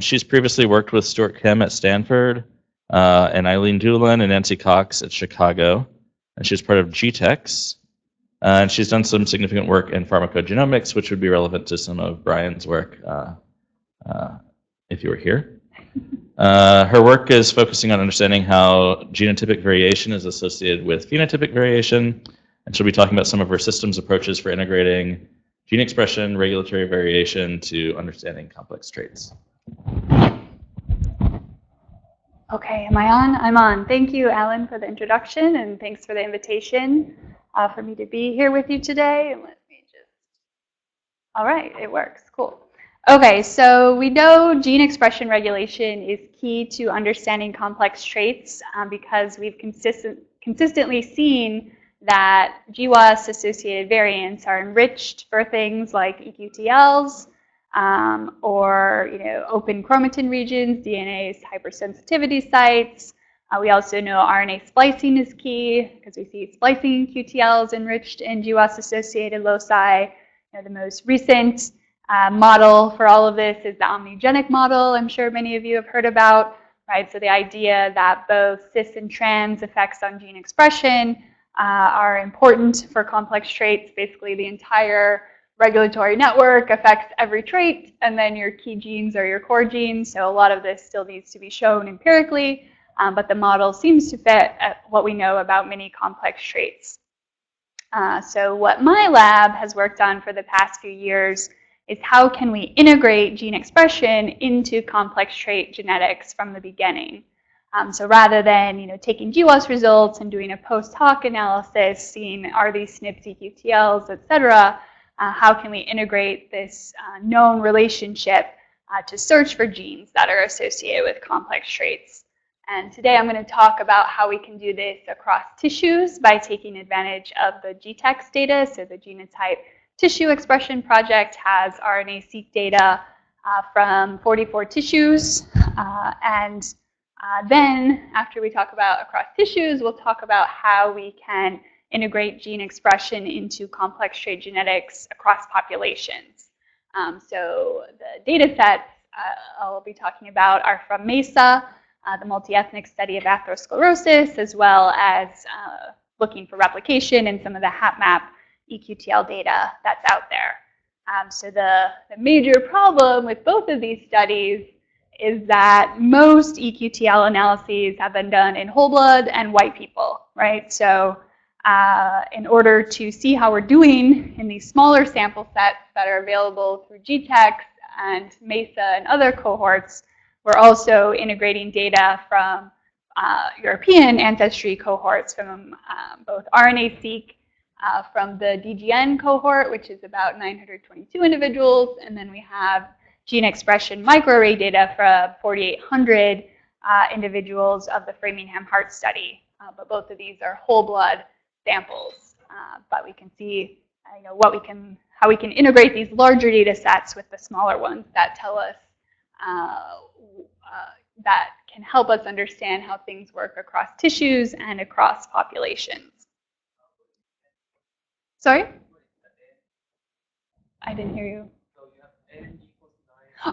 She's previously worked with Stuart Kim at Stanford and Eileen Doolin and Nancy Cox at Chicago, and she's part of GTEx. And she's done some significant work in pharmacogenomics, which would be relevant to some of Brian's work if you were here. Her work is focusing on understanding how genotypic variation is associated with phenotypic variation, and she'll be talking about some of her systems approaches for integrating gene expression, regulatory variation to understanding complex traits. Okay, am I on? I'm on. Thank you, Alan, for the introduction, and thanks for the invitation for me to be here with you today. And let me just, all right, it works, cool. Okay, so we know gene expression regulation is key to understanding complex traits because we've consistently seen that GWAS-associated variants are enriched for things like EQTLs or open chromatin regions, DNA's hypersensitivity sites. We also know RNA splicing is key because we see splicing QTLs enriched in GWAS-associated loci. The most recent model for all of this is the omnigenic model. I'm sure many of you have heard about, right? So the idea that both cis and trans effects on gene expression are important for complex traits. Basically, the entire regulatory network affects every trait, and then your key genes are your core genes. So a lot of this still needs to be shown empirically, but the model seems to fit at what we know about many complex traits. So what my lab has worked on for the past few years is how can we integrate gene expression into complex trait genetics from the beginning. So rather than taking GWAS results and doing a post hoc analysis, seeing are these SNPs, EQTLs, et cetera, how can we integrate this known relationship to search for genes that are associated with complex traits. And today I'm going to talk about how we can do this across tissues by taking advantage of the GTEx data. So the Genotype Tissue Expression Project has RNA-seq data from 44 tissues. Then, after we talk about across tissues, we'll talk about how we can integrate gene expression into complex trait genetics across populations. So the data sets I'll be talking about are from MESA, the multi-ethnic study of atherosclerosis, as well as looking for replication and some of the HapMap EQTL data that's out there. So the major problem with both of these studies is that most EQTL analyses have been done in whole blood and white people, right? So in order to see how we're doing in these smaller sample sets that are available through GTEx and MESA and other cohorts, we're also integrating data from European ancestry cohorts from both RNA-seq from the DGN cohort, which is about 922 individuals, and then we have gene expression microarray data from 4,800 individuals of the Framingham Heart Study. But both of these are whole blood samples. But we can see how we can integrate these larger data sets with the smaller ones that tell us that can help us understand how things work across tissues and across populations. Sorry? I didn't hear you.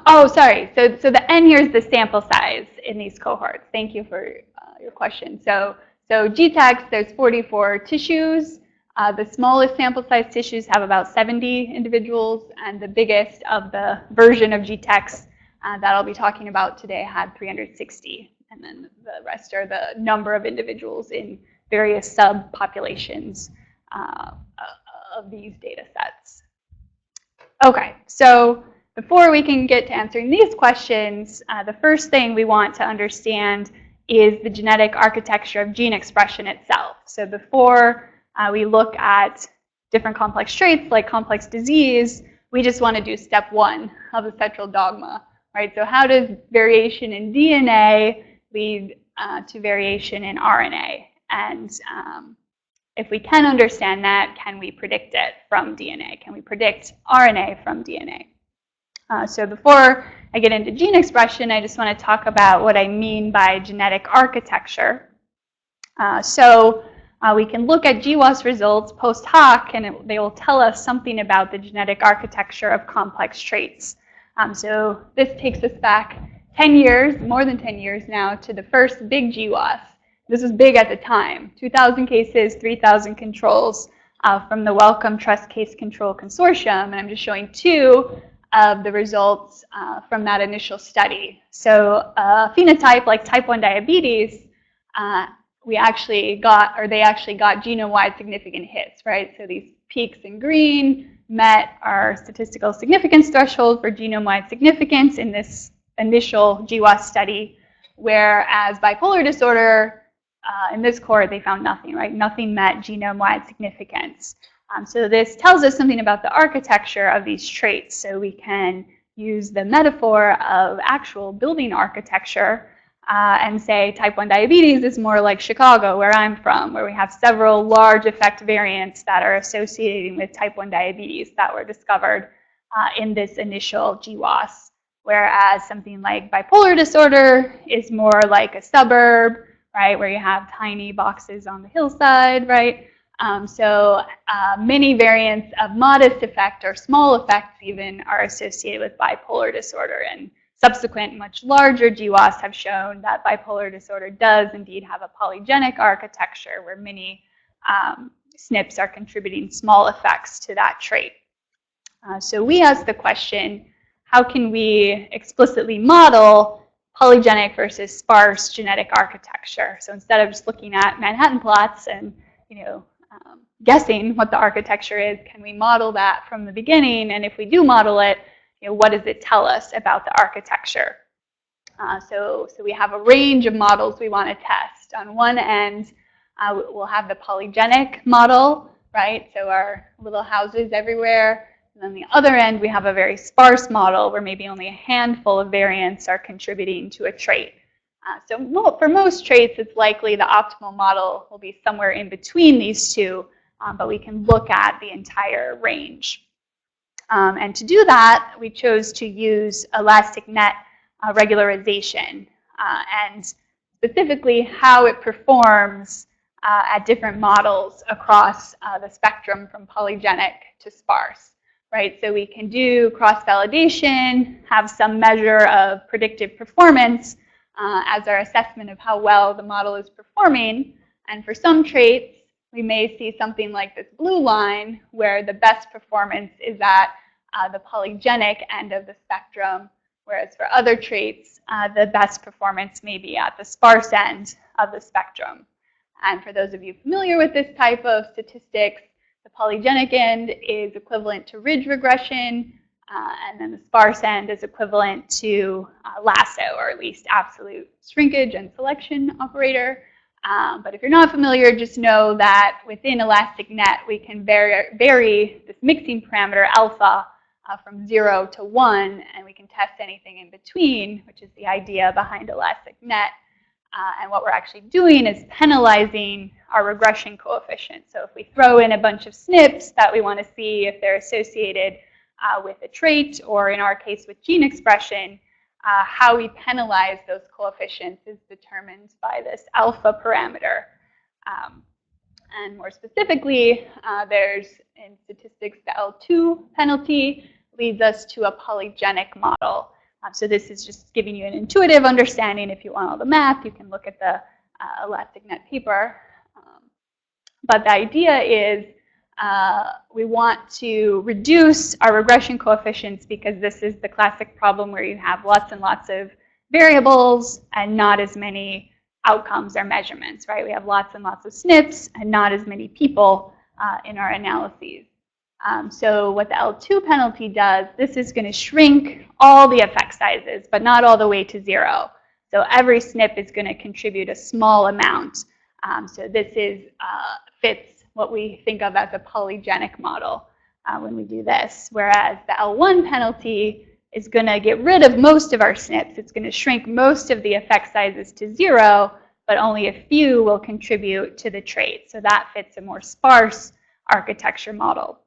Oh, sorry. So the N here is the sample size in these cohorts. Thank you for your question. So GTEx, there's 44 tissues. The smallest sample size tissues have about 70 individuals, and the biggest of the version of GTEx that I'll be talking about today had 360. And then the rest are the number of individuals in various subpopulations of these data sets. Okay, so before we can get to answering these questions, the first thing we want to understand is the genetic architecture of gene expression itself. So before we look at different complex traits like complex disease, we just want to do step one of the central dogma, right? So how does variation in DNA lead to variation in RNA? And if we can understand that, can we predict it from DNA? Can we predict RNA from DNA? So before I get into gene expression, I just want to talk about what I mean by genetic architecture. We can look at GWAS results post hoc, and they will tell us something about the genetic architecture of complex traits. So this takes us back 10 years, more than 10 years now, to the first big GWAS. This was big at the time, 2,000 cases, 3,000 controls from the Wellcome Trust Case Control Consortium. And I'm just showing two of the results from that initial study. So phenotype like type 1 diabetes, they actually got genome-wide significant hits, right? So these peaks in green met our statistical significance threshold for genome-wide significance in this initial GWAS study, whereas bipolar disorder, in this cohort, they found nothing, right? Nothing met genome-wide significance. So this tells us something about the architecture of these traits. So we can use the metaphor of actual building architecture and say type 1 diabetes is more like Chicago, where I'm from, where we have several large effect variants that are associated with type 1 diabetes that were discovered in this initial GWAS. Whereas something like bipolar disorder is more like a suburb, right, where you have tiny boxes on the hillside, right? So many variants of modest effect or small effects even are associated with bipolar disorder, and subsequent much larger GWAS have shown that bipolar disorder does indeed have a polygenic architecture where many SNPs are contributing small effects to that trait. So we asked the question, how can we explicitly model polygenic versus sparse genetic architecture? So instead of just looking at Manhattan plots and guessing what the architecture is, can we model that from the beginning? And if we do model it, what does it tell us about the architecture? So we have a range of models we want to test. On one end, we'll have the polygenic model, right? So our little houses everywhere. And on the other end, we have a very sparse model where maybe only a handful of variants are contributing to a trait. So for most traits, it's likely the optimal model will be somewhere in between these two, but we can look at the entire range. And to do that, we chose to use elastic net regularization, and specifically how it performs at different models across the spectrum from polygenic to sparse, right? So we can do cross-validation, have some measure of predictive performance as our assessment of how well the model is performing. And for some traits, we may see something like this blue line where the best performance is at the polygenic end of the spectrum, whereas for other traits, the best performance may be at the sparse end of the spectrum. And for those of you familiar with this type of statistics, the polygenic end is equivalent to ridge regression, and then the sparse end is equivalent to lasso, or at least absolute shrinkage and selection operator. But if you're not familiar, just know that within elastic net, we can vary this mixing parameter alpha from 0 to 1, and we can test anything in between, which is the idea behind elastic net. And what we're actually doing is penalizing our regression coefficient. So if we throw in a bunch of SNPs that we want to see if they're associated with a trait, or in our case with gene expression, how we penalize those coefficients is determined by this alpha parameter. And more specifically, there's in statistics the L2 penalty leads us to a polygenic model. So this is just giving you an intuitive understanding. If you want all the math, you can look at the elastic net paper. But the idea is we want to reduce our regression coefficients because this is the classic problem where you have lots and lots of variables and not as many outcomes or measurements, right? We have lots and lots of SNPs and not as many people in our analyses. So what the L2 penalty does, this is going to shrink all the effect sizes, but not all the way to 0. So every SNP is going to contribute a small amount. So this fits what we think of as a polygenic model when we do this. Whereas the L1 penalty is going to get rid of most of our SNPs. It's going to shrink most of the effect sizes to 0, but only a few will contribute to the trait. So that fits a more sparse architecture model.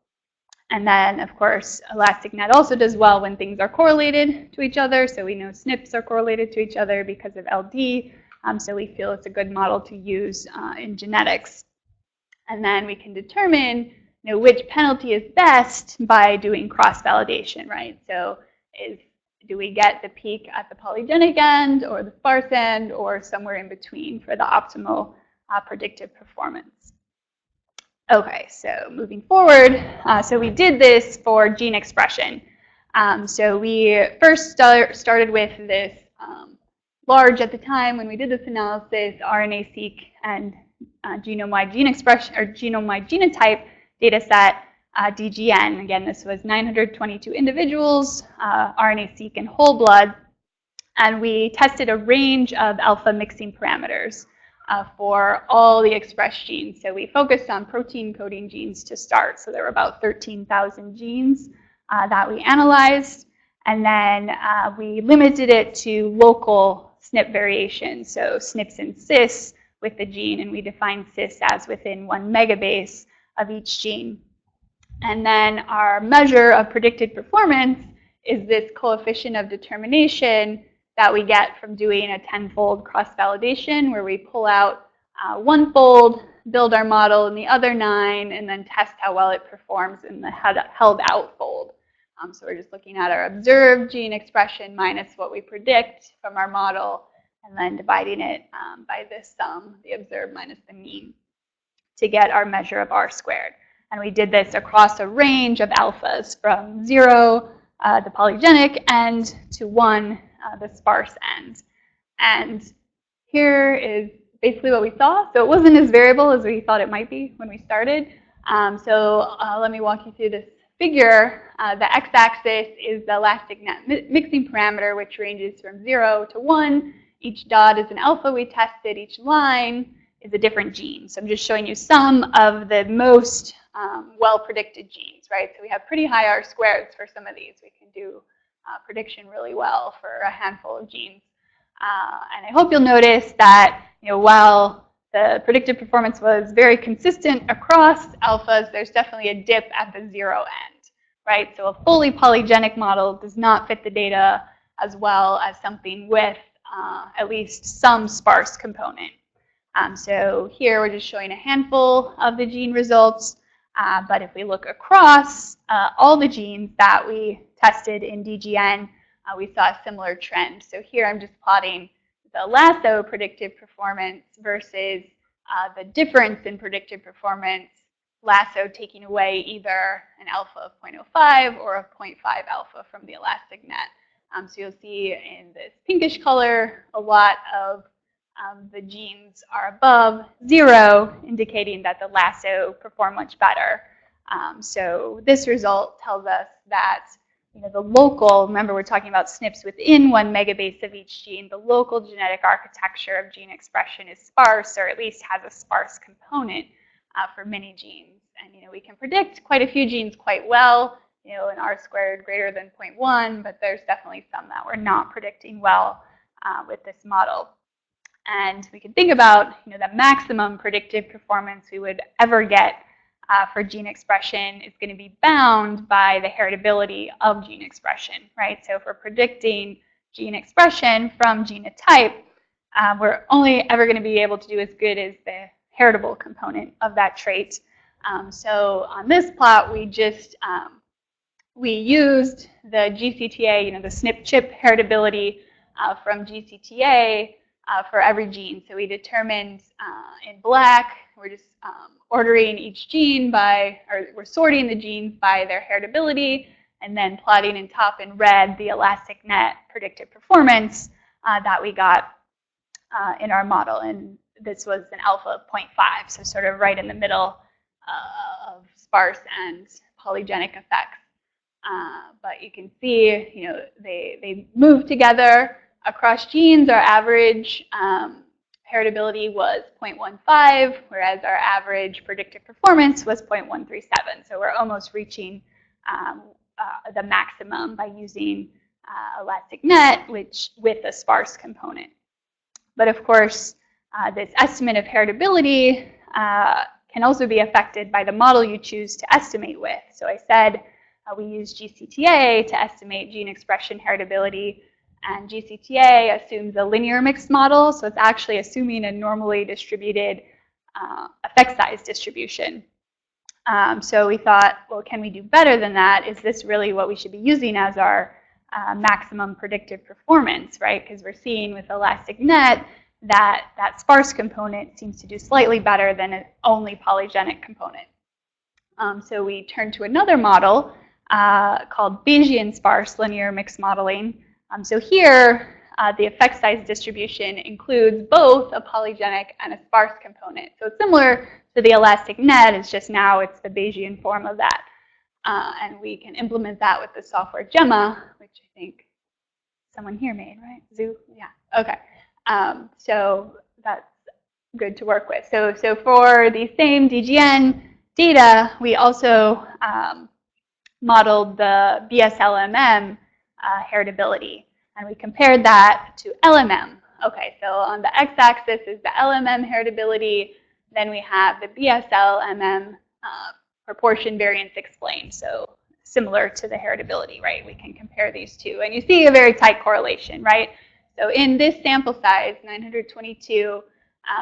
And then, of course, elastic net also does well when things are correlated to each other. So we know SNPs are correlated to each other because of LD. So we feel it's a good model to use in genetics. And then we can determine which penalty is best by doing cross-validation, right? So is do we get the peak at the polygenic end or the sparse end or somewhere in between for the optimal predictive performance? Okay, so moving forward, so we did this for gene expression. So we first started with this large, at the time when we did this analysis, RNA-seq and genome-wide gene expression or genome-wide genotype data set, DGN. Again, this was 922 individuals, RNA-seq and whole blood, and we tested a range of alpha mixing parameters for all the expressed genes. So we focused on protein coding genes to start. So there were about 13,000 genes that we analyzed, and then we limited it to local SNP variation, so SNPs and cis with the gene, and we defined cis as within 1 megabase of each gene. And then our measure of predicted performance is this coefficient of determination that we get from doing a 10-fold cross-validation, where we pull out one fold, build our model in the other 9, and then test how well it performs in the held-out fold. So we're just looking at our observed gene expression minus what we predict from our model, and then dividing it by this sum, the observed minus the mean, to get our measure of R squared. And we did this across a range of alphas from 0, the polygenic end, to 1, the sparse end. And here is basically what we saw. So it wasn't as variable as we thought it might be when we started. So let me walk you through this figure. The x-axis is the elastic net mixing parameter, which ranges from 0 to 1. Each dot is an alpha we tested. Each line is a different gene. So I'm just showing you some of the most well-predicted genes, right? So we have pretty high R-squareds for some of these. We can do prediction really well for a handful of genes. And I hope you'll notice that, while the predictive performance was very consistent across alphas, there's definitely a dip at the 0 end, right? So a fully polygenic model does not fit the data as well as something with at least some sparse component. So here we're just showing a handful of the gene results. But if we look across all the genes that we tested in DGN, we saw a similar trend. So here I'm just plotting the lasso predictive performance versus the difference in predictive performance, lasso taking away either an alpha of 0.05 or a 0.5 alpha from the elastic net. So you'll see in this pinkish color, a lot of the genes are above 0, indicating that the lasso perform much better. So this result tells us that the local, remember we're talking about SNPs within 1 megabase of each gene, the local genetic architecture of gene expression is sparse, or at least has a sparse component for many genes. And we can predict quite a few genes quite well, an R-squared greater than 0.1, but there's definitely some that we're not predicting well with this model. And we can think about the maximum predictive performance we would ever get for gene expression is going to be bound by the heritability of gene expression, right? So if we're predicting gene expression from genotype, we're only ever going to be able to do as good as the heritable component of that trait. So on this plot, we just we used the GCTA, the SNP chip heritability from GCTA for every gene. So we determined in black, we're just ordering each gene by, or we're sorting the genes by their heritability, and then plotting in top in red the elastic net predicted performance that we got in our model. And this was an alpha of 0.5, so sort of right in the middle of sparse and polygenic effects. But you can see, they move together across genes. Our average heritability was 0.15, whereas our average predictive performance was 0.137. So we're almost reaching the maximum by using elastic net, which with a sparse component. But of course, this estimate of heritability can also be affected by the model you choose to estimate with. So I said we use GCTA to estimate gene expression heritability. And GCTA assumes a linear mixed model, so it's actually assuming a normally distributed effect size distribution. So we thought, well, can we do better than that? Is this really what we should be using as our maximum predictive performance, right? Because we're seeing with ElasticNet that that sparse component seems to do slightly better than an only polygenic component. So we turned to another model called Bayesian sparse linear mixed modeling. So here, the effect size distribution includes both a polygenic and a sparse component. So it's similar to the ElasticNet, it's just now it's the Bayesian form of that. And we can implement that with the software Gemma, which I think someone here made, right? Zoo? Yeah, okay. So that's good to work with. So for the same DGN data, we also modeled the BSLMM heritability. And we compared that to LMM. Okay, so on the x-axis is the LMM heritability. Then we have the BSLMM proportion variance explained. So similar to the heritability, right? We can compare these two. And you see a very tight correlation, right? So in this sample size, 922,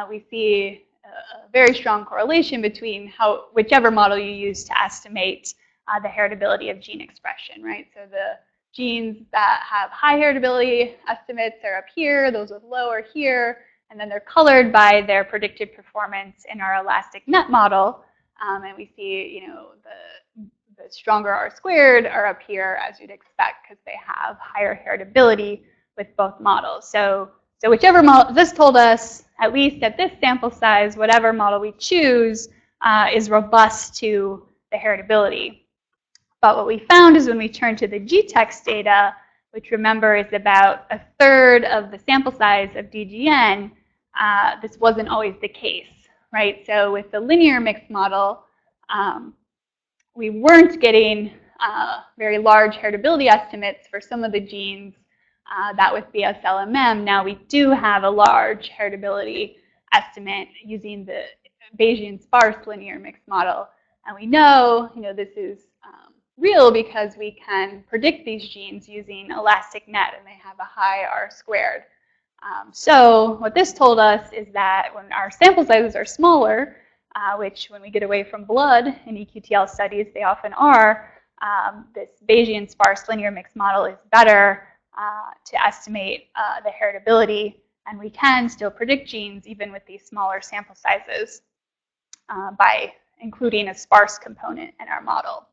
we see a very strong correlation between whichever model you use to estimate the heritability of gene expression, right? So the genes that have high heritability estimates are up here, those with low are here, and then they're colored by their predicted performance in our ElasticNet model. And we see, you know, the stronger R squared are up here, as you'd expect, because they have higher heritability with both models. So whichever model, this told us, at least at this sample size, whatever model we choose is robust to the heritability. But what we found is when we turn to the GTEx data, which remember is about a third of the sample size of DGN, this wasn't always the case, right? So with the linear mixed model, we weren't getting very large heritability estimates for some of the genes that with BSLMM. Now we do have a large heritability estimate using the Bayesian sparse linear mixed model. And we know, this is real because we can predict these genes using ElasticNet, and they have a high R squared. So what this told us is that when our sample sizes are smaller, which when we get away from blood in EQTL studies, they often are, this Bayesian sparse linear mixed model is better to estimate the heritability, and we can still predict genes even with these smaller sample sizes by including a sparse component in our model.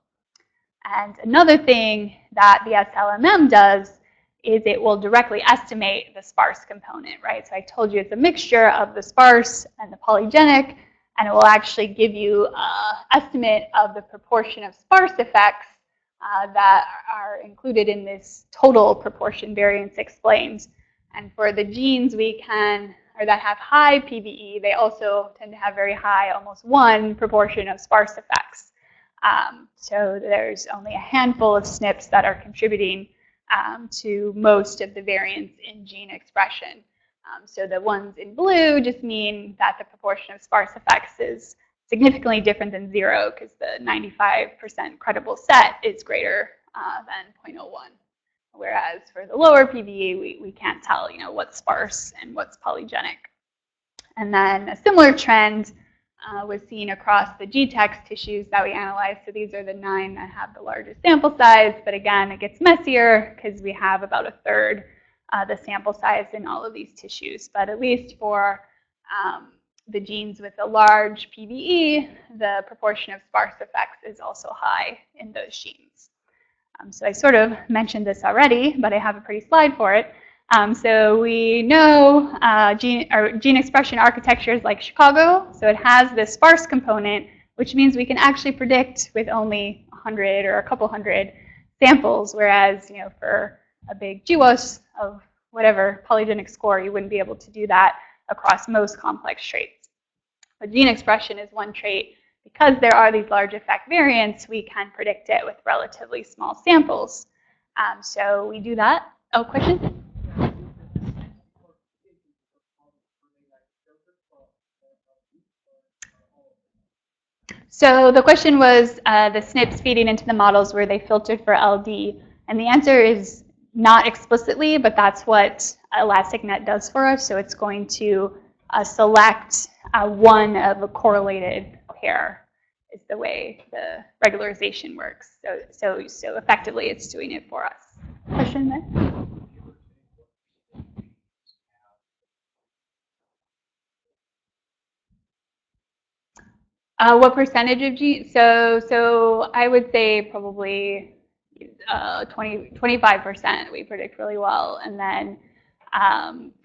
And another thing that the SLMM does is it will directly estimate the sparse component, right? So I told you it's a mixture of the sparse and the polygenic, and it will actually give you an estimate of the proportion of sparse effects that are included in this total proportion variance explained. And for the genes that have high PVE, they also tend to have very high, almost 1 proportion of sparse effects. So there's only a handful of SNPs that are contributing to most of the variance in gene expression. So the ones in blue just mean that the proportion of sparse effects is significantly different than 0, because the 95% credible set is greater than 0.01. Whereas for the lower PVE, we can't tell, what's sparse and what's polygenic. And then a similar trend was seen across the GTEx tissues that we analyzed. So these are the 9 that have the largest sample size. But again, it gets messier because we have about a third the sample size in all of these tissues. But at least for the genes with a large PVE, the proportion of sparse effects is also high in those genes. So I sort of mentioned this already, but I have a pretty slide for it. So we know gene expression architecture is like Chicago. So it has this sparse component, which means we can actually predict with only 100 or a couple hundred samples, whereas for a big GWAS of whatever polygenic score, you wouldn't be able to do that across most complex traits. But gene expression is one trait. Because there are these large effect variants, we can predict it with relatively small samples. So we do that. Oh, question? So the question was the SNPs feeding into the models, were they filtered for LD? And the answer is not explicitly, but that's what ElasticNet does for us. So it's going to select one of a correlated pair is the way the regularization works. So effectively, it's doing it for us. question there? What percentage of genes? So I would say probably 25% we predict really well. And then so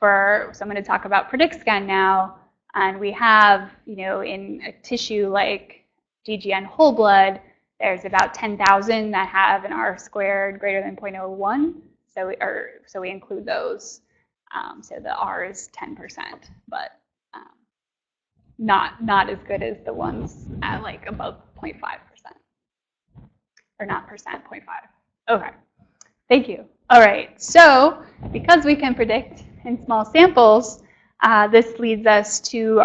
I'm going to talk about PrediXcan now. And we have, in a tissue like GGN whole blood, there's about 10,000 that have an R squared greater than 0.01. So we include those. So the R is 10%, but not as good as the ones at like above 0.5%. Or not percent, 0.5. Okay, thank you. All right, so because we can predict in small samples, this leads us to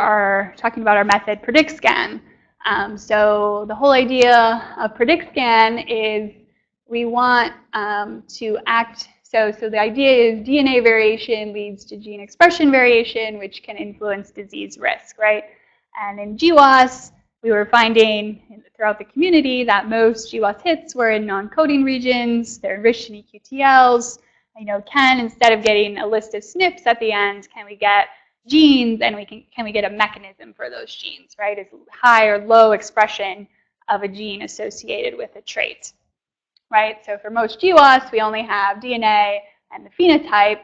talking about our method PrediXcan. So the whole idea of PrediXcan is we want to act, so the idea is DNA variation leads to gene expression variation, which can influence disease risk, right? And in GWAS, we were finding throughout the community that most GWAS hits were in non-coding regions. They're enriched in EQTLs. Instead of getting a list of SNPs at the end, can we get genes, and can we get a mechanism for those genes, right? Is high or low expression of a gene associated with a trait, right? So for most GWAS, we only have DNA and the phenotype,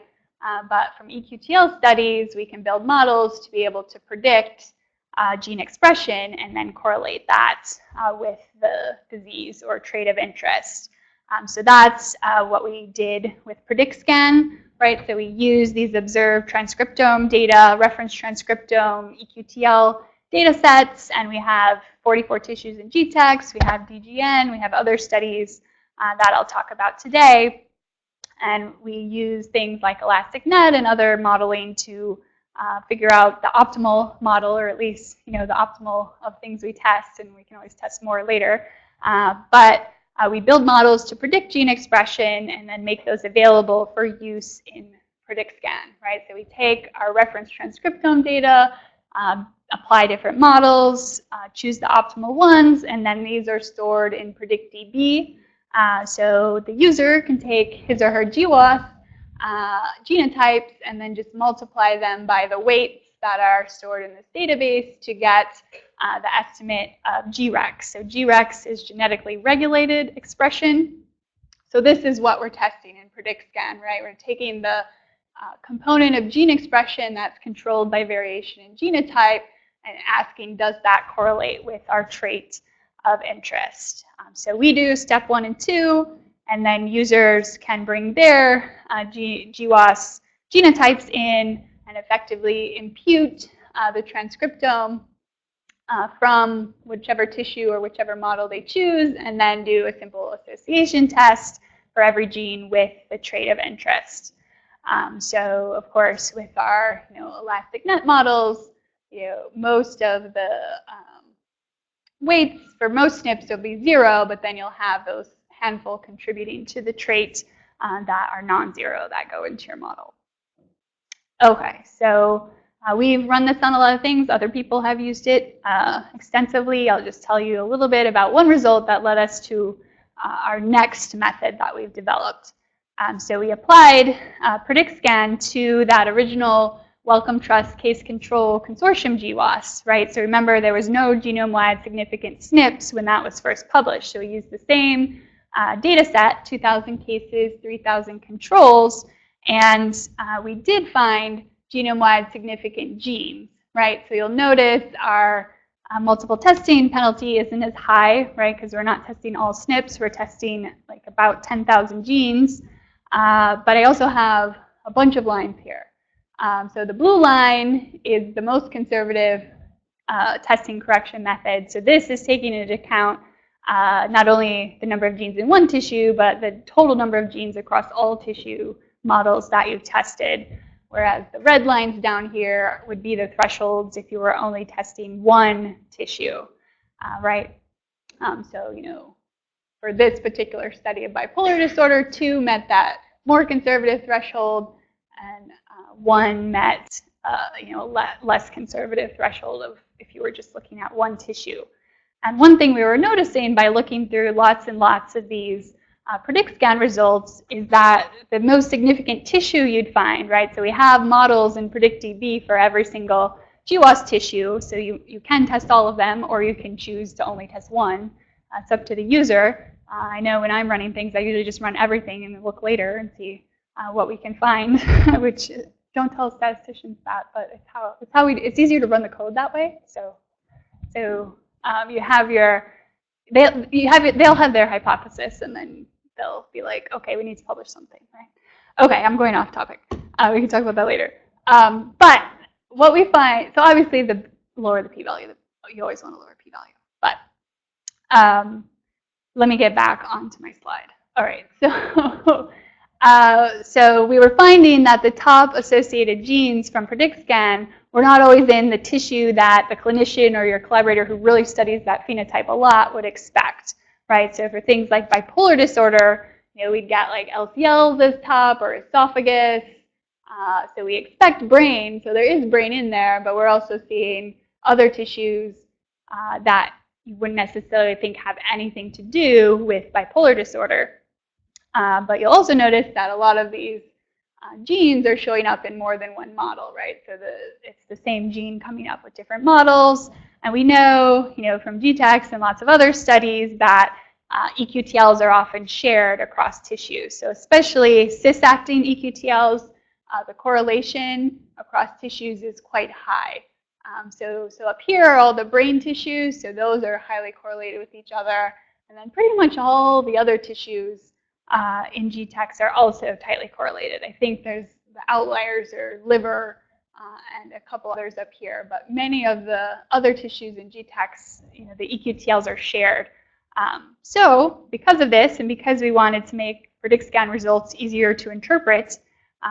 but from EQTL studies, we can build models to be able to predict gene expression and then correlate that with the disease or trait of interest. So that's what we did with PrediXcan, right? So we use these observed transcriptome data, reference transcriptome, EQTL data sets, and we have 44 tissues in GTEx, we have DGN, we have other studies that I'll talk about today. And we use things like elastic net and other modeling to figure out the optimal model, or at least the optimal of things we test, and we can always test more later. But we build models to predict gene expression and then make those available for use in PrediXcan, right? So we take our reference transcriptome data, apply different models, choose the optimal ones, and then these are stored in PredictDB. So the user can take his or her GWAS genotypes and then just multiply them by the weights that are stored in this database to get the estimate of GREX. So GREX is genetically regulated expression. So this is what we're testing in PrediXcan, right? We're taking the component of gene expression that's controlled by variation in genotype and asking, does that correlate with our trait of interest? So we do step 1 and 2. And then users can bring their GWAS genotypes in and effectively impute the transcriptome from whichever tissue or whichever model they choose, and then do a simple association test for every gene with the trait of interest. So, of course, with our elastic net models, most of the weights for most SNPs will be 0, but then you'll have those handful contributing to the trait that are non-zero that go into your model. Okay, so we've run this on a lot of things. Other people have used it extensively. I'll just tell you a little bit about one result that led us to our next method that we've developed. So we applied PrediXcan to that original Wellcome Trust Case Control Consortium GWAS, right? So remember, there was no genome-wide significant SNPs when that was first published. So we used the same data set, 2,000 cases, 3,000 controls, and we did find genome-wide significant genes, right? So you'll notice our multiple testing penalty isn't as high, right? Because we're not testing all SNPs, we're testing like about 10,000 genes. But I also have a bunch of lines here. So the blue line is the most conservative testing correction method. So this is taking into account not only the number of genes in one tissue, but the total number of genes across all tissue models that you've tested. Whereas the red lines down here would be the thresholds if you were only testing one tissue, right? So, for this particular study of bipolar disorder, 2 met that more conservative threshold, and 1 met, less conservative threshold of if you were just looking at one tissue. And one thing we were noticing by looking through lots and lots of these PrediXcan results is that the most significant tissue you'd find, right? So we have models in PredictDB for every single GWAS tissue, so you can test all of them, or you can choose to only test one. It's up to the user. I know when I'm running things, I usually just run everything and look later and see what we can find, which don't tell statisticians that, but it's easier to run the code that way. So you have they'll have their hypothesis, and then they'll be like, okay, we need to publish something, right? Okay, I'm going off topic. We can talk about that later. But what we find, so obviously the lower the p-value, you always want to lower p-value. But let me get back onto my slide. All right, so we were finding that the top associated genes from PrediXcan were not always in the tissue that the clinician or your collaborator who really studies that phenotype a lot would expect, right? So for things like bipolar disorder, we'd get like LCLs as top or esophagus. So we expect brain, so there is brain in there, but we're also seeing other tissues that you wouldn't necessarily think have anything to do with bipolar disorder. But you'll also notice that a lot of these genes are showing up in more than one model, right? So it's the same gene coming up with different models. And we know, from GTEx and lots of other studies that EQTLs are often shared across tissues. So especially cis-acting EQTLs, the correlation across tissues is quite high. So up here are all the brain tissues, so those are highly correlated with each other. And then pretty much all the other tissues in GTEx are also tightly correlated. I think the outliers are liver and a couple others up here, but many of the other tissues in GTEx, the EQTLs are shared. So because of this, and because we wanted to make PrediXcan results easier to interpret,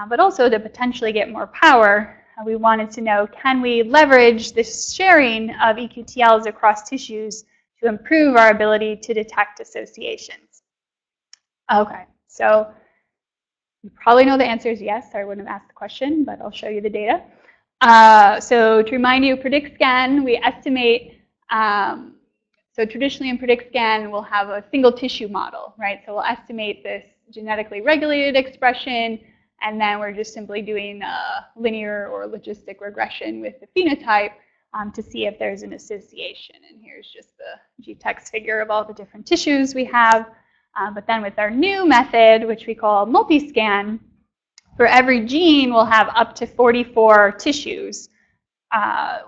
but also to potentially get more power, we wanted to know, can we leverage this sharing of EQTLs across tissues to improve our ability to detect associations? Okay, so you probably know the answer is yes. I wouldn't have asked the question, but I'll show you the data. So to remind you, PrediXcan, we estimate, so traditionally in PrediXcan, we'll have a single tissue model, right? So we'll estimate this genetically regulated expression, and then we're just simply doing a linear or logistic regression with the phenotype to see if there's an association. And here's just the GTEx figure of all the different tissues we have. But then with our new method, which we call multi-scan, for every gene, we'll have up to 44 tissues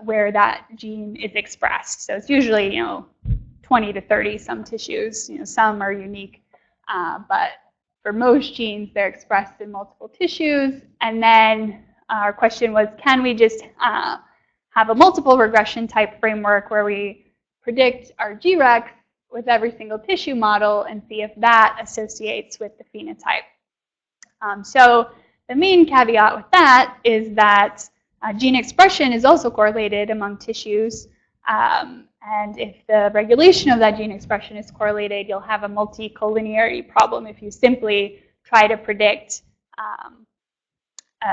where that gene is expressed. So it's usually, 20 to 30 some tissues. Some are unique, but for most genes, they're expressed in multiple tissues. And then our question was, can we just have a multiple regression type framework where we predict our G-Rex with every single tissue model and see if that associates with the phenotype? So the main caveat with that is that gene expression is also correlated among tissues. And if the regulation of that gene expression is correlated, you'll have a multi-collinearity problem if you simply try to predict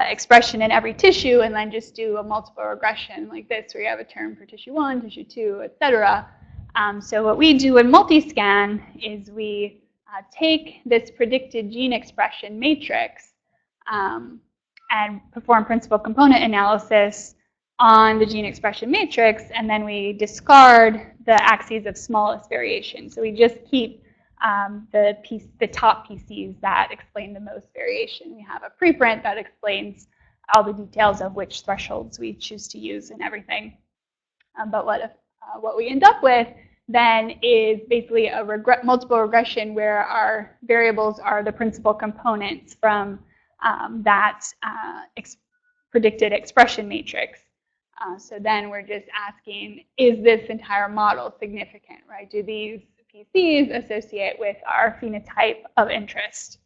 expression in every tissue and then just do a multiple regression like this, where you have a term for tissue 1, tissue 2, etc. So what we do in multi-scan is we take this predicted gene expression matrix and perform principal component analysis on the gene expression matrix, and then we discard the axes of smallest variation. So we just keep the top PCs that explain the most variation. We have a preprint that explains all the details of which thresholds we choose to use and everything. But what we end up with then is basically a multiple regression where our variables are the principal components from that predicted expression matrix. So then we're just asking, is this entire model significant, right? Do these PCs associate with our phenotype of interest?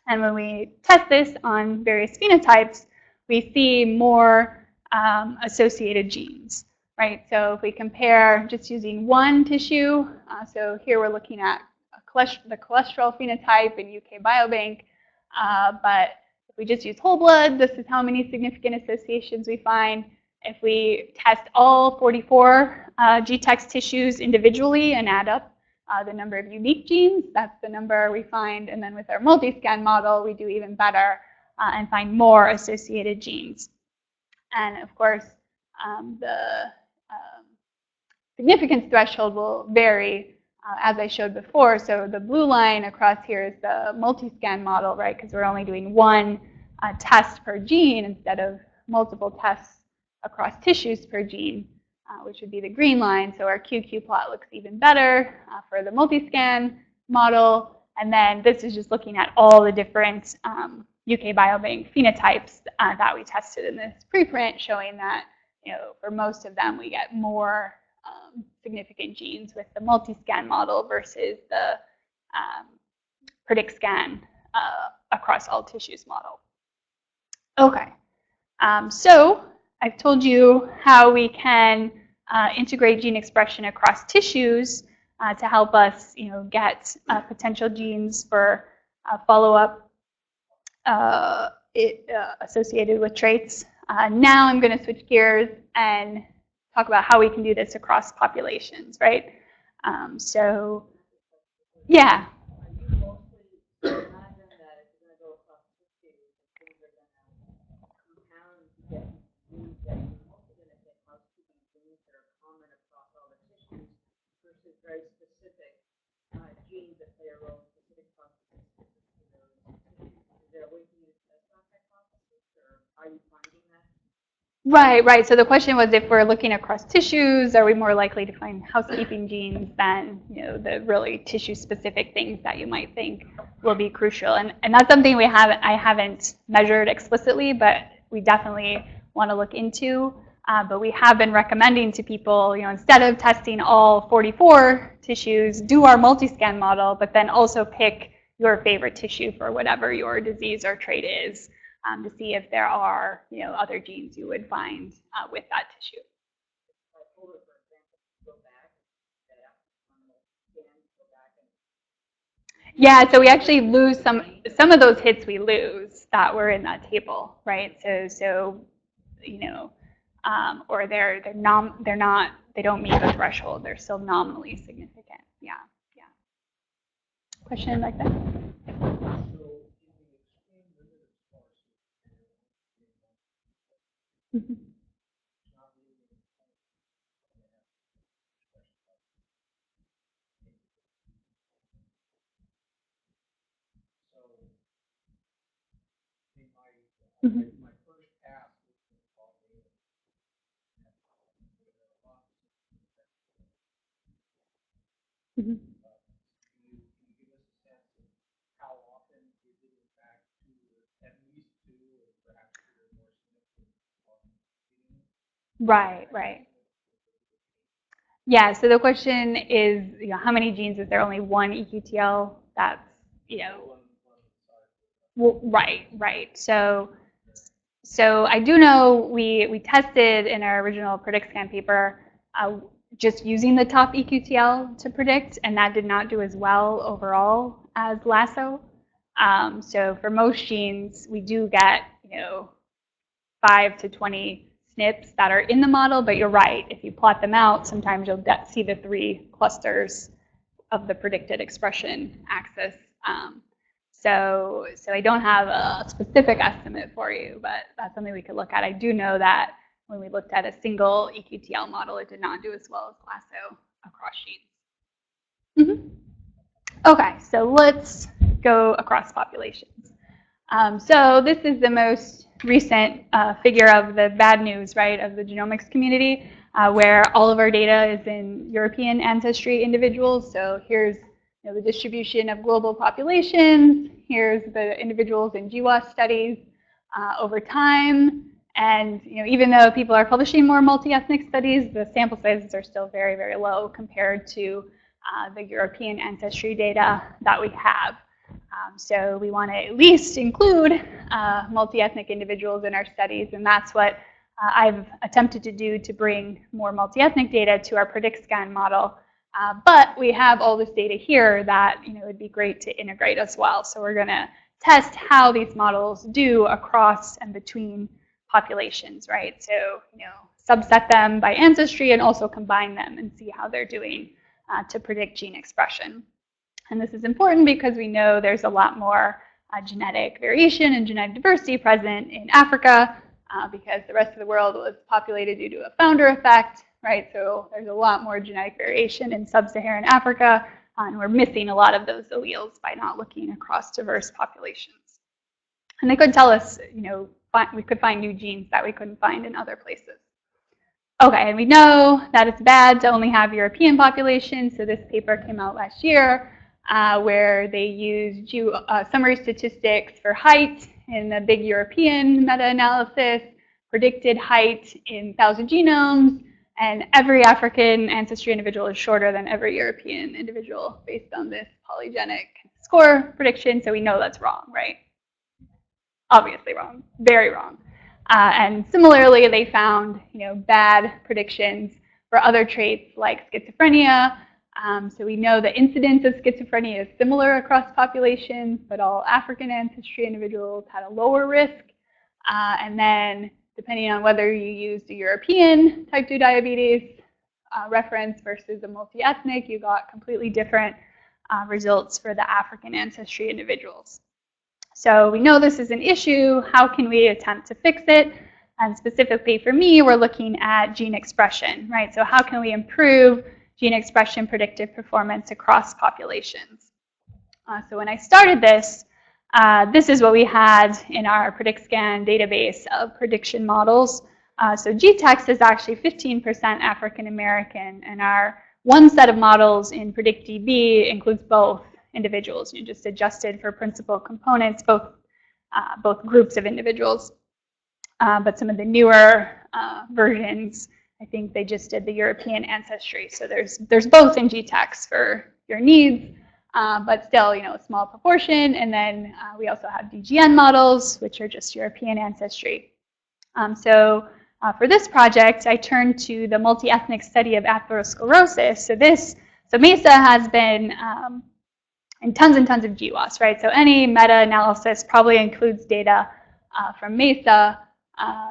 And when we test this on various phenotypes, we see more associated genes, right? So if we compare just using one tissue, so here we're looking at the cholesterol phenotype in UK Biobank, but if we just use whole blood, this is how many significant associations we find. If we test all 44 GTEx tissues individually and add up the number of unique genes. That's the number we find. And then with our multi-scan model, we do even better and find more associated genes. And of course, the significance threshold will vary, as I showed before. So the blue line across here is the multi-scan model, right? Because we're only doing one test per gene instead of multiple tests across tissues per gene, which would be the green line. So our QQ plot looks even better for the multi-scan model. And then this is just looking at all the different UK Biobank phenotypes that we tested in this preprint, showing that, you know, for most of them we get more significant genes with the multi-scan model versus the PrediXcan across all tissues model. Okay, so I've told you how we can integrate gene expression across tissues to help us, you know, get potential genes for follow-up associated with traits. Now I'm going to switch gears and talk about how we can do this across populations, right? So, yeah. Very specific genes that play a role in specific processes. Is there a way for you to test that hypothesis, or are you finding that? Right, right. So the question was, if we're looking across tissues, are we more likely to find housekeeping genes than, you know, the really tissue-specific things that you might think will be crucial? And that's something I haven't measured explicitly, but we definitely want to look into. But we have been recommending to people, you know, instead of testing all 44 tissues, do our multi-scan model, but then also pick your favorite tissue for whatever your disease or trait is, to see if there are, you know, other genes you would find with that tissue. Yeah, so we actually lose some of those hits we lose that were in that table, right? So you know, or they don't meet the threshold. They're still nominally significant. Yeah, yeah. Question like that? Mm-hmm. Mm-hmm. Mm-hmm. Right, right. Yeah, so the question is, you know, how many genes? Is there only one EQTL? That's, you know, well, right, right. So I do know we tested in our original PrediXcan paper just using the top EQTL to predict, and that did not do as well overall as lasso. So for most genes, we do get, you know, 5 to 20 SNPs that are in the model, but you're right. If you plot them out, sometimes you'll see the 3 clusters of the predicted expression axis. So I don't have a specific estimate for you, but that's something we could look at. I do know that when we looked at a single EQTL model, it did not do as well as lasso across genes. Mm-hmm. Okay, so let's go across populations. So this is the most recent figure of the bad news, right, of the genomics community, where all of our data is in European ancestry individuals. So here's, you know, the distribution of global populations. Here's the individuals in GWAS studies over time. And, you know, even though people are publishing more multi-ethnic studies, the sample sizes are still very, very low compared to the European ancestry data that we have. So we want to at least include multi-ethnic individuals in our studies, and that's what I've attempted to do to bring more multi-ethnic data to our PrediXcan model. But we have all this data here that, you know, it'd be great to integrate as well. So we're going to test how these models do across and between populations, right? So, you know, subset them by ancestry and also combine them and see how they're doing to predict gene expression. And this is important because we know there's a lot more genetic variation and genetic diversity present in Africa because the rest of the world was populated due to a founder effect, right? So there's a lot more genetic variation in sub-Saharan Africa, and we're missing a lot of those alleles by not looking across diverse populations. And they could tell us, we could find new genes that we couldn't find in other places. Okay, and we know that it's bad to only have European populations. So this paper came out last year where they used summary statistics for height in the big European meta-analysis, predicted height in 1,000 genomes, and every African ancestry individual is shorter than every European individual based on this polygenic score prediction. So we know that's wrong, right? Obviously wrong, very wrong. And similarly, they found bad predictions for other traits like schizophrenia. So we know the incidence of schizophrenia is similar across populations, but all African ancestry individuals had a lower risk. And then depending on whether you used a European type 2 diabetes reference versus a multi-ethnic, you got completely different results for the African ancestry individuals. So we know this is an issue. How can we attempt to fix it? And specifically for me, we're looking at gene expression, right? So how can we improve gene expression predictive performance across populations? So when I started this, this is what we had in our PrediXcan database of prediction models. So GTEx is actually 15% African American, and our one set of models in PredictDB includes both individuals. You just adjusted for principal components, both groups of individuals. But some of the newer versions, I think they just did the European ancestry. So there's both in GTEx for your needs, but still, a small proportion. And then we also have DGN models, which are just European ancestry. So for this project, I turned to the multi-ethnic study of atherosclerosis. So MESA has been in tons and tons of GWAS, right? So any meta-analysis probably includes data from MESA.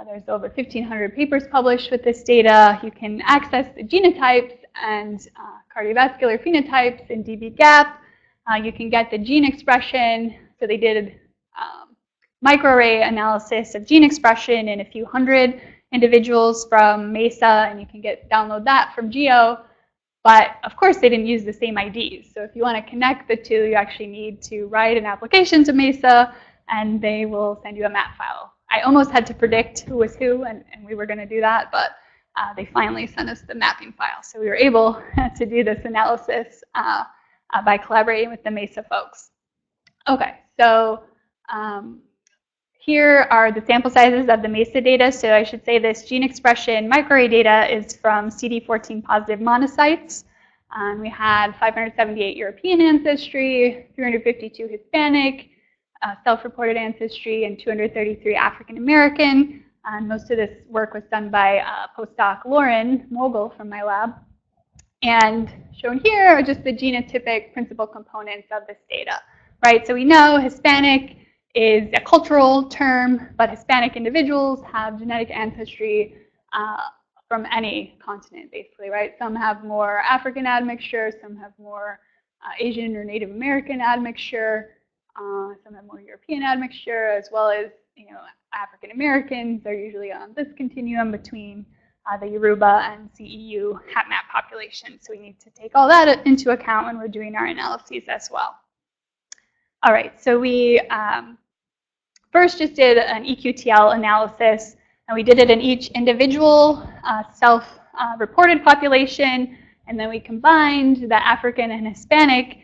There's over 1,500 papers published with this data. You can access the genotypes and cardiovascular phenotypes in dbGaP. You can get the gene expression. So they did microarray analysis of gene expression in a few hundred individuals from MESA, and you can download that from Geo. But of course, they didn't use the same IDs. So if you want to connect the two, you actually need to write an application to MESA, and they will send you a map file. I almost had to predict who was who, and we were going to do that, but they finally sent us the mapping file. So we were able to do this analysis by collaborating with the MESA folks. Okay, so here are the sample sizes of the MESA data. So I should say this gene expression microarray data is from CD14 positive monocytes. We had 578 European ancestry, 352 Hispanic, self-reported ancestry, and 233 African American. And most of this work was done by postdoc Lauren Mogul from my lab. And shown here are just the genotypic principal components of this data, right? So we know Hispanic is a cultural term, but Hispanic individuals have genetic ancestry from any continent, basically, right? Some have more African admixture, some have more Asian or Native American admixture, some have more European admixture, as well as, African Americans are usually on this continuum between the Yoruba and CEU HapMap population. So we need to take all that into account when we're doing our analyses as well. All right, so we first just did an EQTL analysis, and we did it in each individual self-reported population, and then we combined the African and Hispanic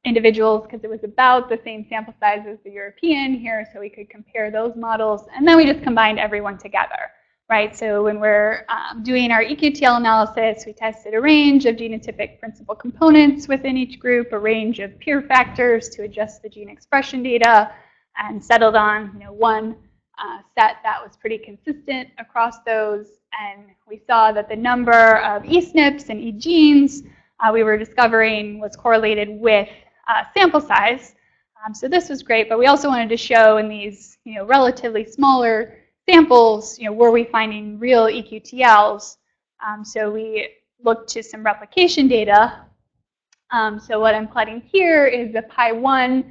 individuals because it was about the same sample size as the European here, so we could compare those models, and then we just combined everyone together, right? So when we're doing our EQTL analysis, we tested a range of genotypic principal components within each group, a range of peer factors to adjust the gene expression data, and settled on one set that was pretty consistent across those. And we saw that the number of eSNPs and eGenes we were discovering was correlated with sample size. So this was great, but we also wanted to show in these relatively smaller samples, were we finding real EQTLs? So we looked to some replication data. So what I'm plotting here is the pi1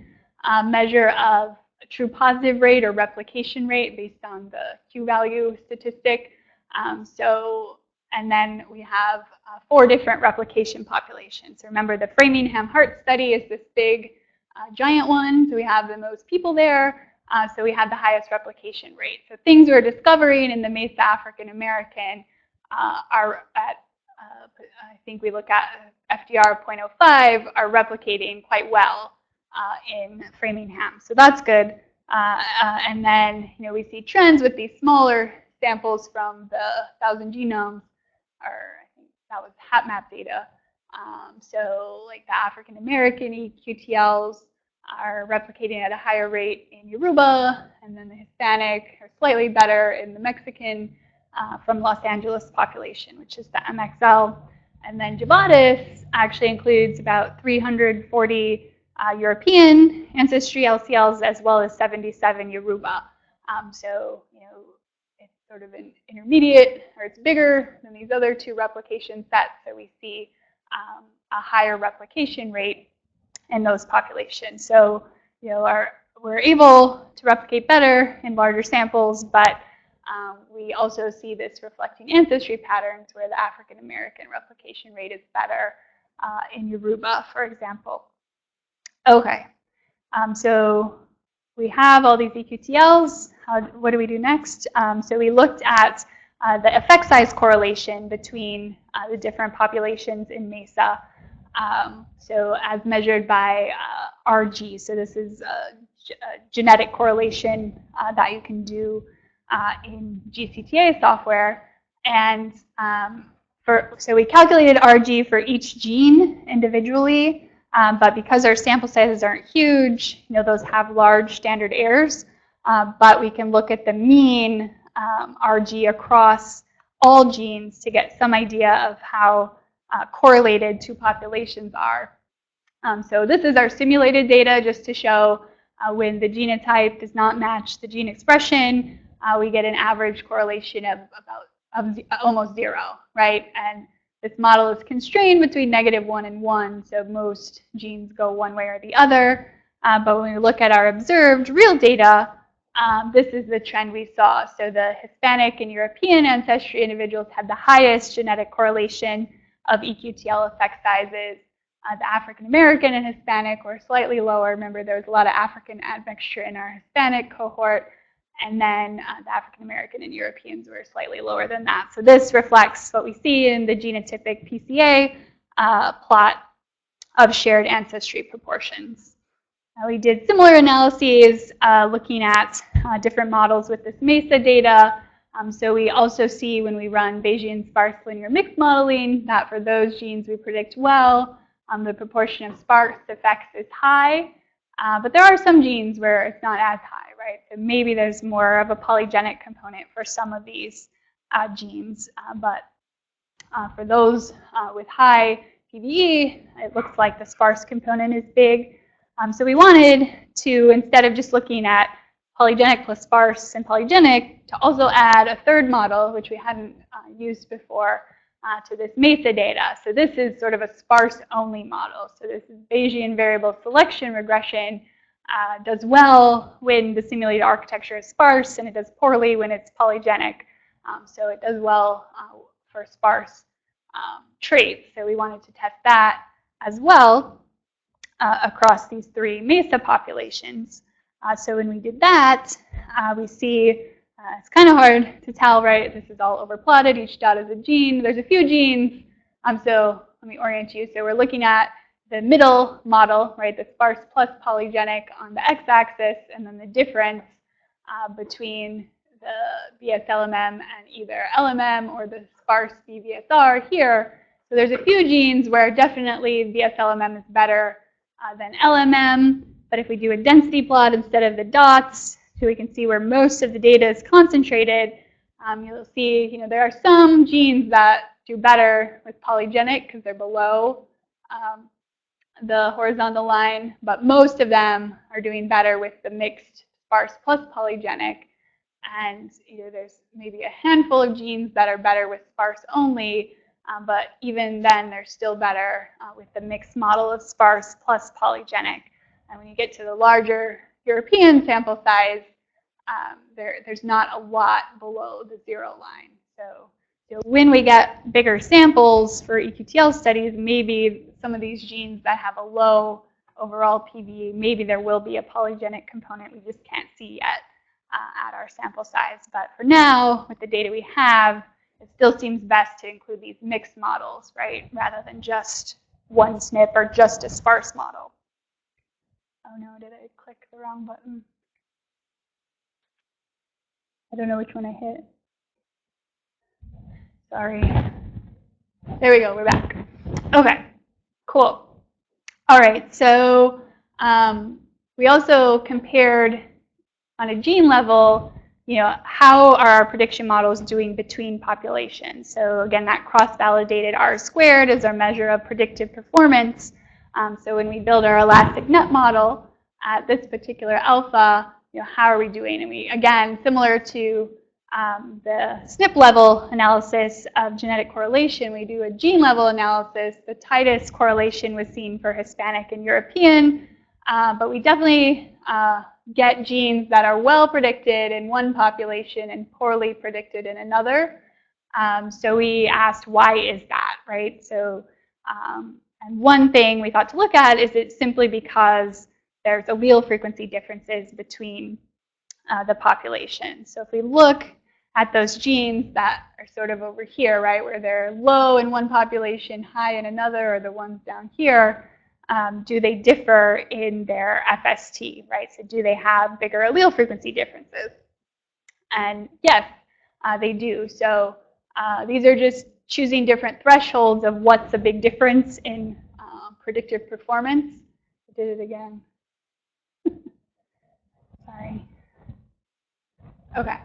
measure of a true positive rate or replication rate based on the Q-value statistic. And then we have 4 different replication populations. So remember, the Framingham Heart Study is this big, giant one. So we have the most people there. So we had the highest replication rate. So things we're discovering in the Mesa African American are at, I think we look at FDR 0.05, are replicating quite well in Framingham. So that's good. And then, we see trends with these smaller samples from the 1,000 genomes, or I think that was HapMap data. So like the African American EQTLs are replicating at a higher rate in Yoruba, and then the Hispanic are slightly better in the Mexican from Los Angeles population, which is the MXL. And then Javatis actually includes about 340 European ancestry LCLs, as well as 77 Yoruba. So, it's sort of an intermediate, or it's bigger than these other 2 replication sets. So we see a higher replication rate in those populations. So, we're able to replicate better in larger samples, but we also see this reflecting ancestry patterns where the African American replication rate is better in Yoruba, for example. Okay, so we have all these EQTLs. What do we do next? So we looked at the effect size correlation between the different populations in Mesa. So as measured by RG. So this is a genetic correlation that you can do in GCTA software. And so we calculated RG for each gene individually. But because our sample sizes aren't huge, those have large standard errors. But we can look at the mean RG across all genes to get some idea of how correlated 2 populations are. So this is our simulated data, just to show when the genotype does not match the gene expression, we get an average correlation of almost 0, right? And this model is constrained between -1 and 1, so most genes go one way or the other. But when we look at our observed real data, this is the trend we saw. So the Hispanic and European ancestry individuals had the highest genetic correlation of EQTL effect sizes. The African American and Hispanic were slightly lower. Remember, there was a lot of African admixture in our Hispanic cohort. And then the African American and Europeans were slightly lower than that. So this reflects what we see in the genotypic PCA plot of shared ancestry proportions. We did similar analyses looking at different models with this MESA data. So we also see when we run Bayesian sparse linear mixed modeling that for those genes we predict well, the proportion of sparse effects is high. But there are some genes where it's not as high, right? So maybe there's more of a polygenic component for some of these genes. But for those with high PVE, it looks like the sparse component is big. So we wanted to, instead of just looking at polygenic plus sparse and polygenic, to also add a 3rd model, which we hadn't used before, to this MESA data. So this is sort of a sparse-only model. So this is Bayesian variable selection regression. Does well when the simulated architecture is sparse, and it does poorly when it's polygenic. So it does well for sparse traits. So we wanted to test that as well across these 3 MESA populations. So when we did that, we see it's kind of hard to tell, right? This is all overplotted. Each dot is a gene. There's a few genes. So let me orient you. So we're looking at the middle model, right? The sparse plus polygenic on the x-axis, and then the difference between the VSLMM and either LMM or the sparse BVSR here. So there's a few genes where definitely VSLMM is better than LMM. But if we do a density plot instead of the dots, so we can see where most of the data is concentrated, you'll see, there are some genes that do better with polygenic because they're below the horizontal line, but most of them are doing better with the mixed sparse plus polygenic. And there's maybe a handful of genes that are better with sparse only, But even then, they're still better with the mixed model of sparse plus polygenic. And when you get to the larger European sample size, there's not a lot below the 0 line. So when we get bigger samples for EQTL studies, maybe some of these genes that have a low overall PV, maybe there will be a polygenic component we just can't see yet at our sample size. But for now, with the data we have, it still seems best to include these mixed models, right, rather than just one SNP or just a sparse model. Oh no, did I click the wrong button? I don't know which one I hit. Sorry. There we go, we're back. Okay, cool. All right, so we also compared on a gene level, how are our prediction models doing between populations? So again, that cross-validated R² is our measure of predictive performance. So when we build our elastic net model at this particular alpha, how are we doing? And we, again, similar to the SNP level analysis of genetic correlation, we do a gene level analysis. The tightest correlation was seen for Hispanic and European, but we definitely get genes that are well predicted in one population and poorly predicted in another. So we asked, why is that, right? So, and one thing we thought to look at is it simply because there's allele frequency differences between the population. So if we look at those genes that are sort of over here, right, where they're low in one population, high in another, or the ones down here, do they differ in their FST, right? So do they have bigger allele frequency differences? And yes, they do. So these are just choosing different thresholds of what's a big difference in predictive performance. I did it again. Sorry. Okay.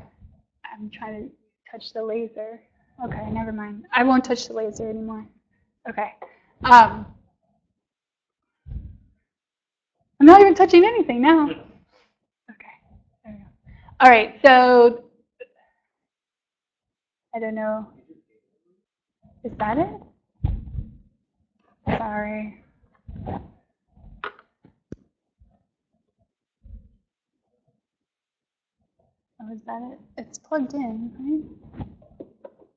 I'm trying to touch the laser. Okay, never mind. I won't touch the laser anymore. Okay. I'm not even touching anything now. Okay, there we go. All right, so I don't know. Is that it? Sorry. Oh, is that it? It's plugged in,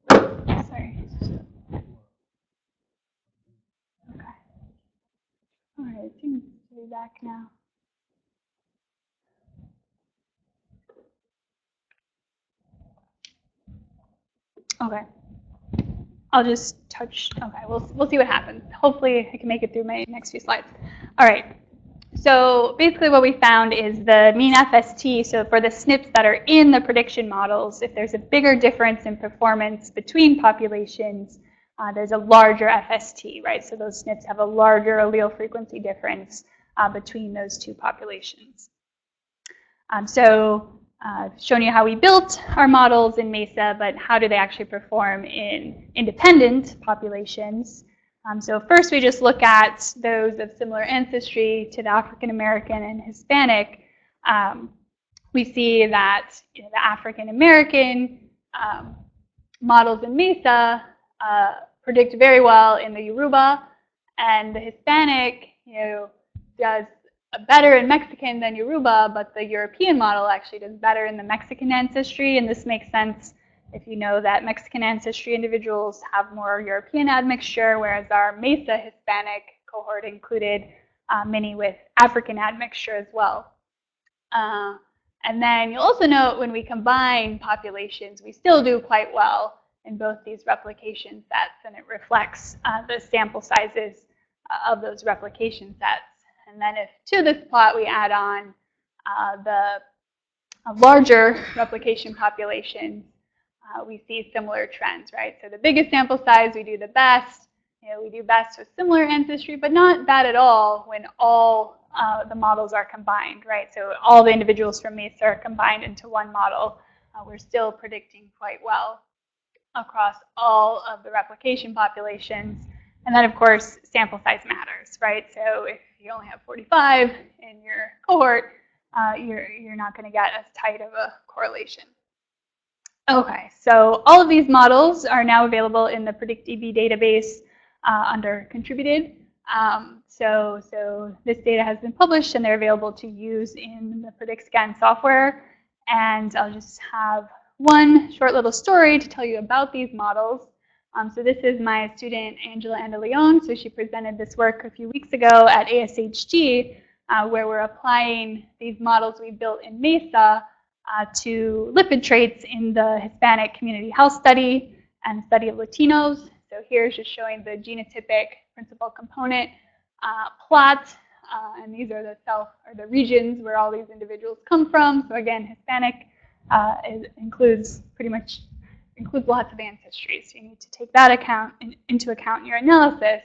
right? Sorry. Okay. All right, it seems to be back now. Okay. I'll just touch. Okay, we'll see what happens. Hopefully, I can make it through my next few slides. All right. So basically, what we found is the mean FST. So for the SNPs that are in the prediction models, if there's a bigger difference in performance between populations, there's a larger FST, right? So those SNPs have a larger allele frequency difference between those two populations. I've shown you how we built our models in MESA, but how do they actually perform in independent populations? So first we just look at those of similar ancestry to the African American and Hispanic. We see that the African American models in MESA predict very well in the Yoruba, and the Hispanic does better in Mexican than Yoruba, but the European model actually does better in the Mexican ancestry, and this makes sense if you know that Mexican ancestry individuals have more European admixture, whereas our MESA Hispanic cohort included many with African admixture as well. And then you'll also note when we combine populations, we still do quite well in both these replication sets, and it reflects the sample sizes of those replication sets. And then if to this plot we add on the larger replication populations, we see similar trends, right? So the biggest sample size, we do the best. We do best with similar ancestry, but not bad at all when all the models are combined, right? So all the individuals from MESA are combined into one model. We're still predicting quite well across all of the replication populations. And then, of course, sample size matters, right? So if you only have 45 in your cohort, you're not going to get as tight of a correlation. Okay, so all of these models are now available in the PredictDB database under contributed. So this data has been published and they're available to use in the PrediXcan software. And I'll just have one short little story to tell you about these models. So this is my student Angela Andeleon. So she presented this work a few weeks ago at ASHG, where we're applying these models we built in Mesa to lipid traits in the Hispanic community health study and study of Latinos. So here's just showing the genotypic principal component plot, and these are the regions where all these individuals come from. So again, Hispanic includes lots of ancestry, so you need to take that into account in your analysis.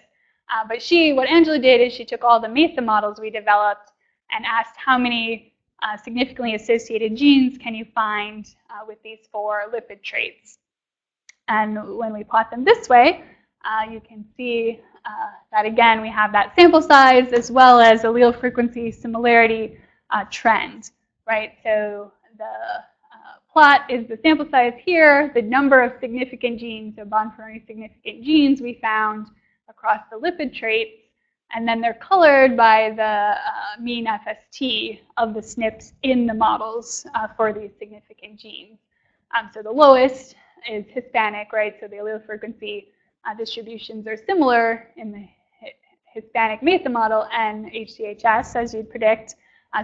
But what Angela did is she took all the MESA models we developed and asked how many significantly associated genes can you find with these 4 lipid traits. And when we plot them this way, you can see that again we have that sample size as well as allele frequency similarity trend, right? So the plot is the sample size here, the number of significant genes, so Bonferroni significant genes we found across the lipid traits, and then they're colored by the mean FST of the SNPs in the models for these significant genes. So the lowest is Hispanic, right? So the allele frequency distributions are similar in the Hispanic MESA model and HCHS, as you'd predict.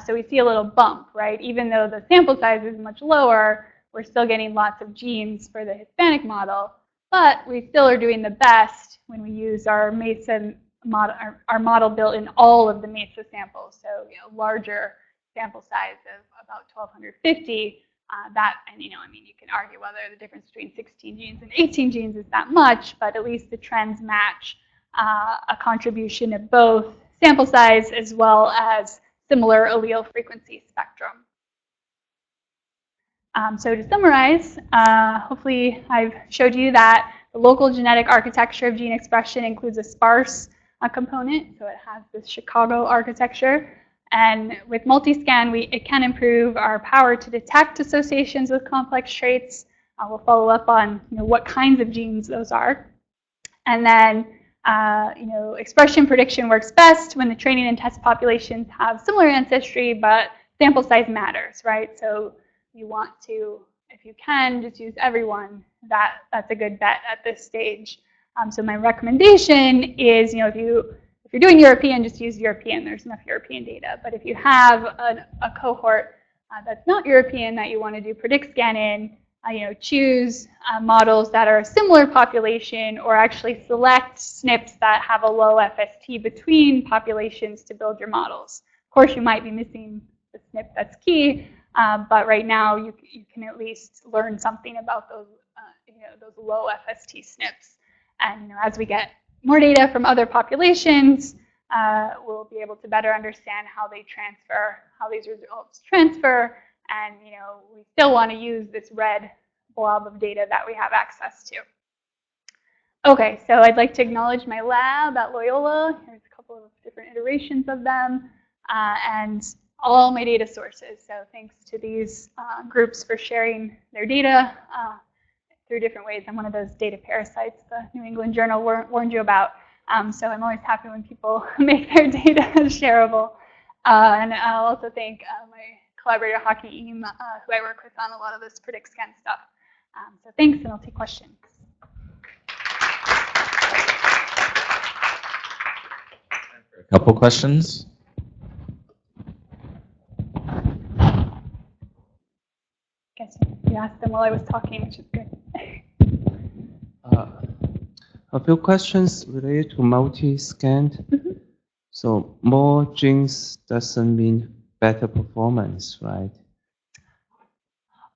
So we see a little bump, right? Even though the sample size is much lower, we're still getting lots of genes for the Hispanic model, but we still are doing the best when we use our MESA model, our model built in all of the MESA samples. So larger sample size of about 1,250. And you can argue whether the difference between 16 genes and 18 genes is that much, but at least the trends match a contribution of both sample size as well as similar allele frequency spectrum. So to summarize, hopefully I've showed you that the local genetic architecture of gene expression includes a sparse component, so it has this Chicago architecture. And with multi-scan, it can improve our power to detect associations with complex traits. We'll follow up on what kinds of genes those are. And then expression prediction works best when the training and test populations have similar ancestry, but sample size matters, right? So you want to, if you can, just use everyone. That's a good bet at this stage. So my recommendation is, if you're doing European, just use European. There's enough European data. But if you have a cohort that's not European that you want to do PrediXcan in, choose models that are a similar population, or actually select SNPs that have a low FST between populations to build your models. Of course, you might be missing the SNP that's key, but right now you can at least learn something about those low FST SNPs. And as we get more data from other populations, we'll be able to better understand how they transfer, how these results transfer. And we still want to use this red blob of data that we have access to. Okay, so I'd like to acknowledge my lab at Loyola. Here's a couple of different iterations of them, and all my data sources. So thanks to these groups for sharing their data through different ways. I'm one of those data parasites the New England Journal warned you about. So I'm always happy when people make their data shareable. And I'll also thank my collaborator, Hockey Eam, who I work with on a lot of this PrediXcan stuff. So thanks, and I'll take questions. A couple questions. Guess you asked them while I was talking, which is good. A few questions related to multi-scan. Mm-hmm. So more genes doesn't mean better performance, right?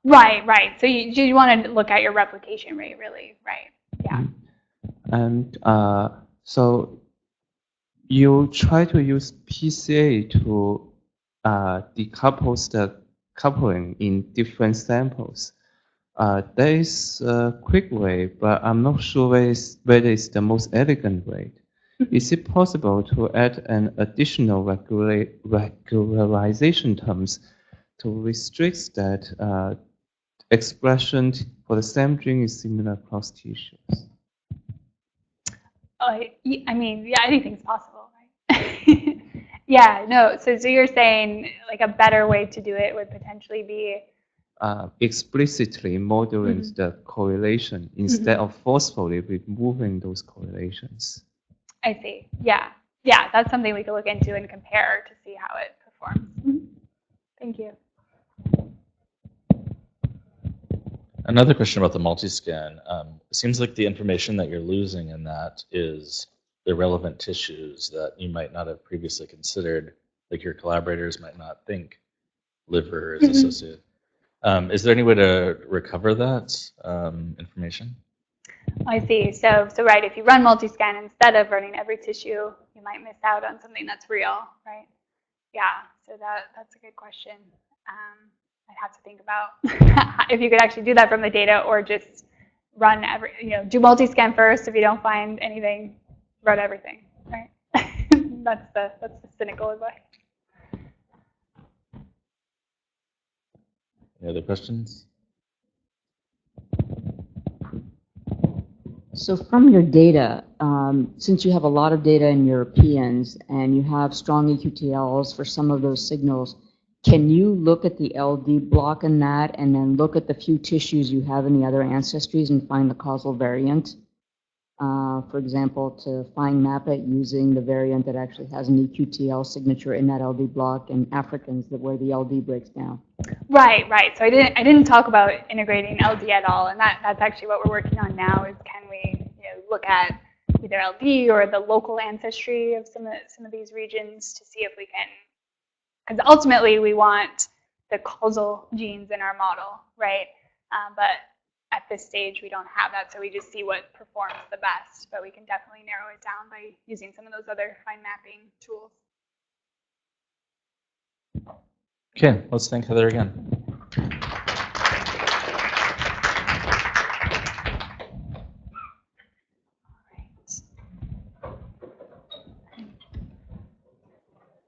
Right. So you want to look at your replication rate, really, right? Yeah. And so you try to use PCA to decouple the coupling in different samples. There is a quick way, but I'm not sure whether it's the most elegant way. Is it possible to add an additional regularization terms to restrict that expression for the same gene is similar across tissues. I mean, yeah, anything's possible, right? Yeah, no, so you're saying like a better way to do it would potentially be Explicitly modeling the correlation instead of forcefully removing those correlations. I see. Yeah. Yeah, that's something we could look into and compare to see how it performs. Thank you. Another question about the multiscan. It seems like the information that you're losing in that is the relevant tissues that you might not have previously considered, like your collaborators might not think liver is associated. Is there any way to recover that information? I see. So right, if you run multiscan instead of running every tissue, you might miss out on something that's real, right? Yeah, so that's a good question. I'd have to think about if you could actually do that from the data or just run do multiscan first. If you don't find anything, run everything, right? That's the cynical advice. Any other questions? So from your data, since you have a lot of data in Europeans and you have strong EQTLs for some of those signals, can you look at the LD block in that and then look at the few tissues you have in the other ancestries and find the causal variant? For example, to find map it using the variant that actually has an EQTL signature in that LD block in Africans where the LD breaks down. Right. So I didn't talk about integrating LD at all, and that's actually what we're working on now. Is can we look at either LD or the local ancestry of some of these regions to see if we can, because ultimately we want the causal genes in our model, right? But at this stage we don't have that, so we just see what performs the best. But we can definitely narrow it down by using some of those other fine mapping tools. Okay, let's thank Heather again.